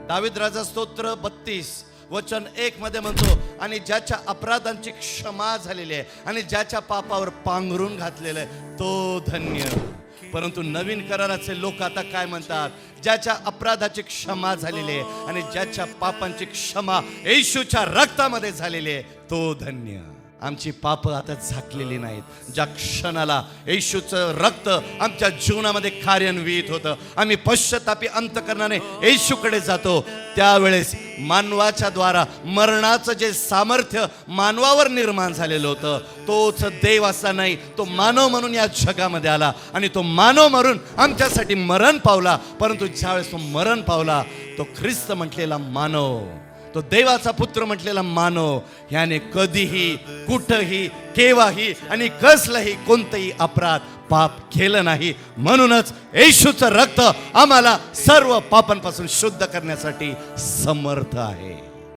दावीद राजा स्तोत्र 32 वचन 1 मध्ये म्हणतो, आणि ज्याच्या अपराधांची क्षमा झालेली आहे आणि ज्याच्या पापावर पांघरून घातलेलं आहे तो धन्य. परंतु नवीन कराराचे लोक आता काय म्हणतात? ज्याच्या अपराधाची क्षमा झालेली आहे आणि ज्याच्या पापांची क्षमा येशूच्या रक्तामध्ये झालेली आहे तो धन्य. आमची पाप आता झाकलेली नाहीत. ज्या क्षणाला येशूचं रक्त आमच्या जीवनामध्ये कार्यान्वित होतं, आम्ही पश्चातापी अंतकरणाने येशूकडे जातो, त्यावेळेस मानवाच्या द्वारा मरणाचं जे सामर्थ्य मानवावर निर्माण झालेलं होतं, तोच देव असा नाही, तो मानव म्हणून या जगामध्ये आला आणि तो मानव म्हणून आमच्यासाठी मरण पावला. परंतु ज्यावेळेस तो मरण पावला, तो ख्रिस्त म्हटलेला मानव, तो देवाचा पुत्र म्हटलेला मानव, याने कधीही कुठंही केव्हाही आणि कसलंही कोणतंही अपराध पाप केलं नाही. म्हणूनच येशूचं रक्त आम्हाला सर्व पापांपासून शुद्ध करण्यासाठी समर्थ आहे.